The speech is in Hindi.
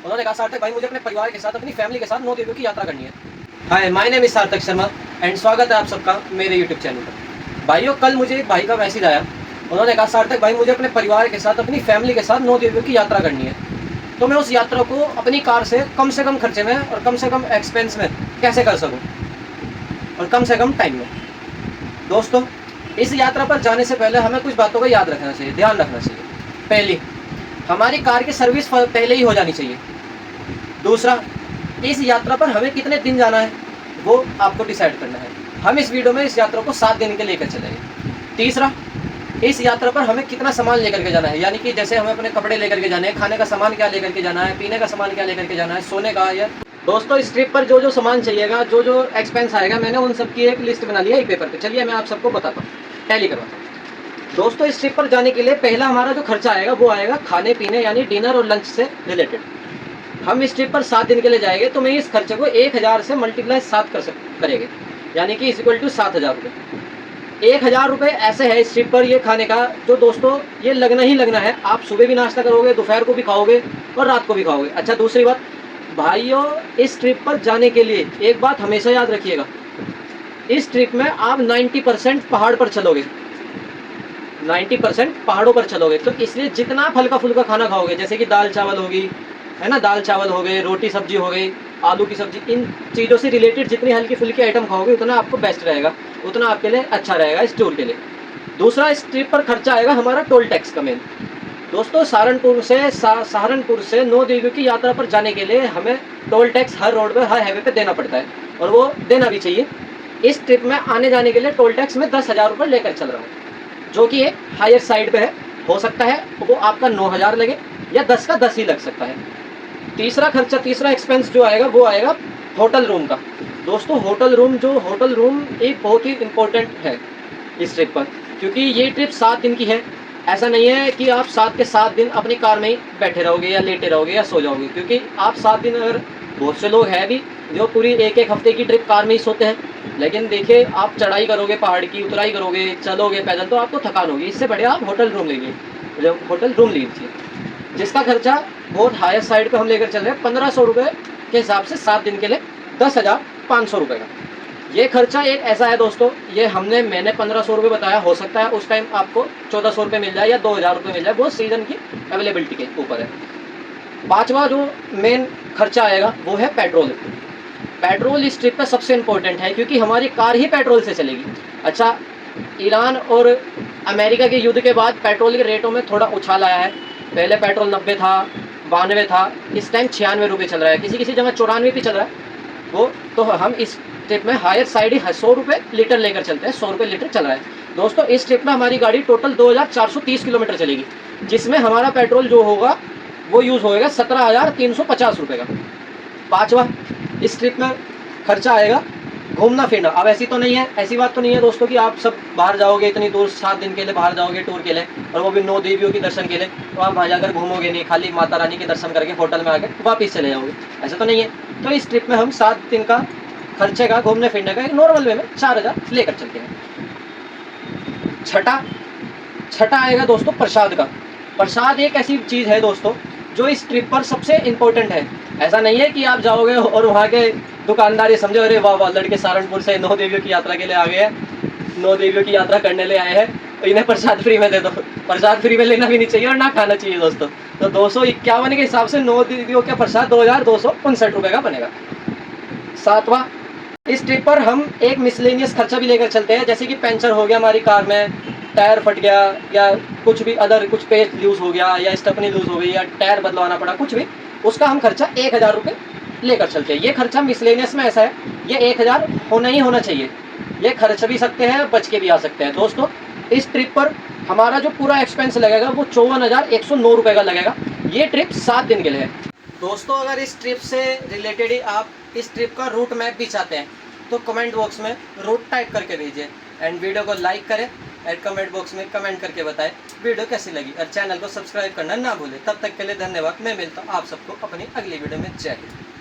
उन्होंने कहा सार्थक भाई मुझे अपने परिवार के साथ अपनी फैमिली के साथ 9 देवियों की यात्रा करनी है। हाय माय नेम इज सार्थक शर्मा एंड स्वागत है आप सबका मेरे यूट्यूब चैनल पर। भाइयों कल मुझे एक भाई का मैसेज आया, उन्होंने कहा सार्थक भाई मुझे अपने परिवार के साथ अपनी फैमिली के साथ 9 देवियों की यात्रा करनी है, तो मैं उस यात्रा को अपनी कार से कम खर्चे में और कम से कम एक्सपेंस में कैसे कर सकूं और कम से कम टाइम में। दोस्तों इस यात्रा पर जाने से पहले हमें कुछ बातों का याद रखना चाहिए, ध्यान रखना चाहिए। पहली, हमारी कार की सर्विस पहले ही हो जानी चाहिए। दूसरा, इस यात्रा पर हमें कितने दिन जाना है वो आपको डिसाइड करना है। हम इस वीडियो में इस यात्रा को 7 दिन के लेकर चलेंगे। तीसरा, इस यात्रा पर हमें कितना सामान लेकर के जाना है, यानी कि जैसे हमें अपने कपड़े लेकर के जाने हैं, खाने का सामान क्या लेकर के जाना है, पीने का सामान क्या लेकर के जाना है, सोने का। या दोस्तों इस ट्रिप पर जो जो सामान चाहिएगा, जो जो एक्सपेंस आएगा, मैंने उन सब की एक लिस्ट बना लिया है एक पेपर पे। चलिए मैं आप सबको बताता हूँ, टैली करवाता हूँ। दोस्तों इस ट्रिप पर जाने के लिए पहला हमारा जो खर्चा आएगा वो आएगा खाने पीने यानी डिनर और लंच से रिलेटेड। हम इस ट्रिप पर 7 दिन के लिए जाएंगे तो मैं इस खर्चे को 1000 से मल्टीप्लाई 7 करेंगे, यानी कि इक्वल टू 7000 रुपये। 1000 रुपये ऐसे है इस ट्रिप पर ये खाने का, जो दोस्तों ये लगना ही लगना है। आप सुबह भी नाश्ता करोगे, दोपहर को भी खाओगे और रात को भी खाओगे। अच्छा दूसरी बात भाइयों, इस ट्रिप पर जाने के लिए एक बात हमेशा याद रखिएगा, इस ट्रिप में आप 90% पहाड़ पर चलोगे, 90% पहाड़ों पर चलोगे। तो इसलिए जितना आप हल्का फुल्का खाना खाओगे, जैसे कि दाल चावल होगी, है ना, दाल चावल हो गए, रोटी सब्जी हो गई, आलू की सब्जी, इन चीज़ों से रिलेटेड जितनी हल्की फुल्की आइटम खाओगे उतना आपको बेस्ट रहेगा, उतना आपके लिए अच्छा रहेगा इस टूर के लिए। दूसरा, इस ट्रिप पर खर्चा आएगा हमारा टोल टैक्स का मेन। दोस्तों सहारनपुर से 9 देवियों की यात्रा पर जाने के लिए हमें टोल टैक्स हर रोड पर, हर हाईवे पे देना पड़ता है और वो देना भी चाहिए। इस ट्रिप में आने जाने के लिए टोल टैक्स में 10,000 रुपये लेकर चल रहा हूँ, जो कि एक हायर साइड पे है। हो सकता है वो आपका 9000 लगे या 10 का 10 ही लग सकता है। तीसरा एक्सपेंस जो आएगा वो आएगा होटल रूम का। दोस्तों होटल रूम एक बहुत ही इम्पोर्टेंट है इस ट्रिप पर, क्योंकि ये ट्रिप 7 दिन की है। ऐसा नहीं है कि आप 7 के 7 दिन अपनी कार में ही बैठे रहोगे या लेटे रहोगे या सो जाओगे, क्योंकि आप 7 दिन, अगर बहुत से लोग हैं भी जो पूरी एक हफ्ते की ट्रिप कार में ही सोते हैं, लेकिन देखिए आप चढ़ाई करोगे, पहाड़ की उतराई करोगे, चलोगे पैदल, तो आपको थकान होगी। इससे बढ़िया आप होटल रूम लीजिए, जिसका खर्चा बहुत हायर साइड पे हम लेकर चल रहे हैं 1500 रुपये के हिसाब से 7 दिन के लिए 10,500 रुपये का। ये खर्चा एक ऐसा है दोस्तों, ये मैंने 1500 रुपये बताया, हो सकता है उस टाइम आपको 1400 रुपये मिल जाए या 2000 रुपये मिल जाए, वो सीज़न की अवेलेबिलिटी के ऊपर है। पाँचवा जो मेन खर्चा आएगा वो है पेट्रोल। पेट्रोल इस ट्रिप पे सबसे इम्पोर्टेंट है, क्योंकि हमारी कार ही पेट्रोल से चलेगी। अच्छा, ईरान और अमेरिका के युद्ध के बाद पेट्रोल के रेटों में थोड़ा उछाल आया है। पहले पेट्रोल 90 था, 92 था, इस टाइम 96 रुपये चल रहा है, किसी जगह 94 भी चल रहा है वो। तो हम इस ट्रिप में हायर साइड ही 100 रुपये लीटर लेकर चलते हैं, 100 रुपये लीटर चल रहा है। दोस्तों इस ट्रिप में हमारी गाड़ी टोटल 2430 किलोमीटर चलेगी, जिसमें हमारा पेट्रोल जो होगा वो यूज़ होएगा 17,350 रुपये का। पाँचवा, इस ट्रिप में खर्चा आएगा घूमना फिरना। अब ऐसी बात तो नहीं है दोस्तों कि आप सब बाहर जाओगे, इतनी दूर 7 दिन के लिए बाहर जाओगे टूर के लिए, और वो भी 9 देवियों के दर्शन के लिए, तो आप वहाँ जाकर घूमोगे नहीं, खाली माता रानी के दर्शन करके होटल में आकर वापस चले जाओगे, ऐसा तो नहीं है। तो इस ट्रिप में हम 7 दिन का खर्चे का घूमने फिरने का एक नॉर्मल वे में 4000 लेकर चलते हैं। छठा आएगा दोस्तों प्रसाद का। प्रसाद एक ऐसी चीज़ है दोस्तों जो इस ट्रिप पर सबसे इम्पोर्टेंट है। ऐसा नहीं है कि आप जाओगे और वहाँ के दुकानदार ये समझो अरे वाह वाह लड़के सहारनपुर से 9 देवियों की यात्रा के लिए आ गए हैं, 9 देवियों की यात्रा करने ले आए हैं, तो इन्हें प्रसाद फ्री में दे दो। प्रसाद फ्री में लेना भी नहीं चाहिए और ना खाना चाहिए दोस्तों। तो 251 के हिसाब से 9 देवियों का प्रसाद 2259 रुपये का बनेगा। सातवां, इस ट्रिप पर हम एक मिसलेनियस खर्चा भी लेकर चलते हैं, जैसे कि पंचर हो गया हमारी कार में, टायर फट गया, या कुछ भी अदर कुछ पेच लूज़ हो गया, या स्टेपनी लूज़ हो गई, या टायर बदलवाना पड़ा, कुछ भी, उसका हम खर्चा 1000 रुपये लेकर चलते हैं। ये खर्चा मिसलेनियस में ऐसा है, ये 1000 होना ही होना चाहिए। ये खर्च भी सकते हैं, बच के भी आ सकते हैं। दोस्तों इस ट्रिप पर हमारा जो पूरा एक्सपेंस लगेगा वो 54,109 रुपये का लगेगा। ये ट्रिप 7 दिन के लिए है। दोस्तों अगर इस ट्रिप से रिलेटेड ही आप इस ट्रिप का रूट मैप भी चाहते हैं तो कमेंट बॉक्स में रूट टाइप करके भेजिए, एंड वीडियो को लाइक करें और कमेंट बॉक्स में कमेंट करके बताएं वीडियो कैसी लगी, और चैनल को सब्सक्राइब करना ना भूलें। तब तक के लिए धन्यवाद। मैं मिलता हूँ आप सबको अपनी अगली वीडियो में। जय हिंद।